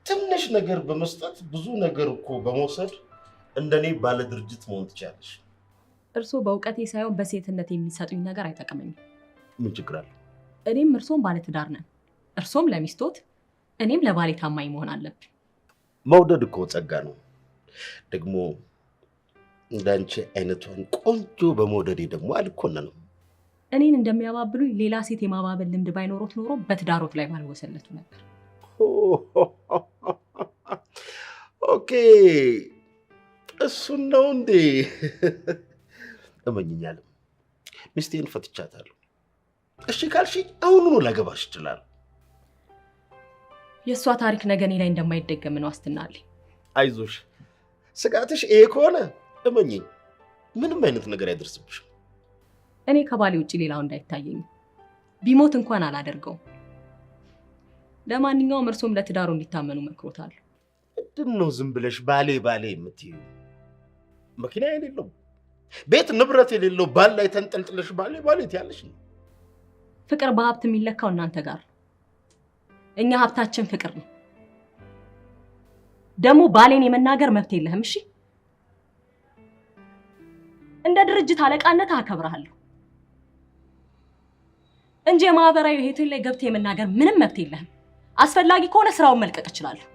ትንሽ ነገር በመስጠት ብዙ ነገር እኮ በመውሰድ እንደኔ ባለ ድርጅት መሆን ትችላለሽ። እርስዎ በእውቀቴ ሳይሆን በሴትነት የሚሰጡኝ ነገር አይጠቅመኝም። ምን ችግር አለ? እኔም እርሶም ባለ ትዳር ነን። እርሶም ለሚስቶት እኔም ለባሌ ታማኝ መሆን አለብን። መውደድ እኮ ጸጋ ነው። ደግሞ እንዳንቺ አይነቷን ቆንጆ በመውደዴ ደግሞ አልኮነንም። እኔን እንደሚያባብሉኝ ሌላ ሴት የማባበል ልምድ ባይኖሮት ኖሮ በትዳሮት ላይ ባልወሰለቱ ነበር። ኦኬ እሱን ነው እንዴ? እመኝኛለሁ። ሚስቴን ፈትቻታለሁ። እሺ ካልሽኝ አሁኑኑ ላገባሽ ይችላል። የእሷ ታሪክ ነገ እኔ ላይ እንደማይደገም ነው ዋስትና አለኝ። አይዞሽ፣ ስጋትሽ ይሄ ከሆነ እመኝኝ፣ ምንም አይነት ነገር አይደርስብሽም። እኔ ከባሌ ውጭ ሌላው እንዳይታየኝ ቢሞት እንኳን አላደርገውም። ለማንኛውም እርሶም ለትዳሩ እንዲታመኑ መክሮታለሁ። ምንድነው ዝም ብለሽ ባሌ ባሌ የምትይው? መኪና የሌለው ቤት ንብረት የሌለው ባል ላይ ተንጠልጥለሽ ባሌ ባሌ ትያለሽ ነው? ፍቅር በሀብት የሚለካው እናንተ ጋር፣ እኛ ሀብታችን ፍቅር ነው። ደግሞ ባሌን የመናገር መብት የለህም። እሺ፣ እንደ ድርጅት አለቃነት አከብርሃለሁ እንጂ የማህበራዊ ህይወት ላይ ገብተህ የመናገር ምንም መብት የለህም። አስፈላጊ ከሆነ ስራውን መልቀቅ እችላለሁ።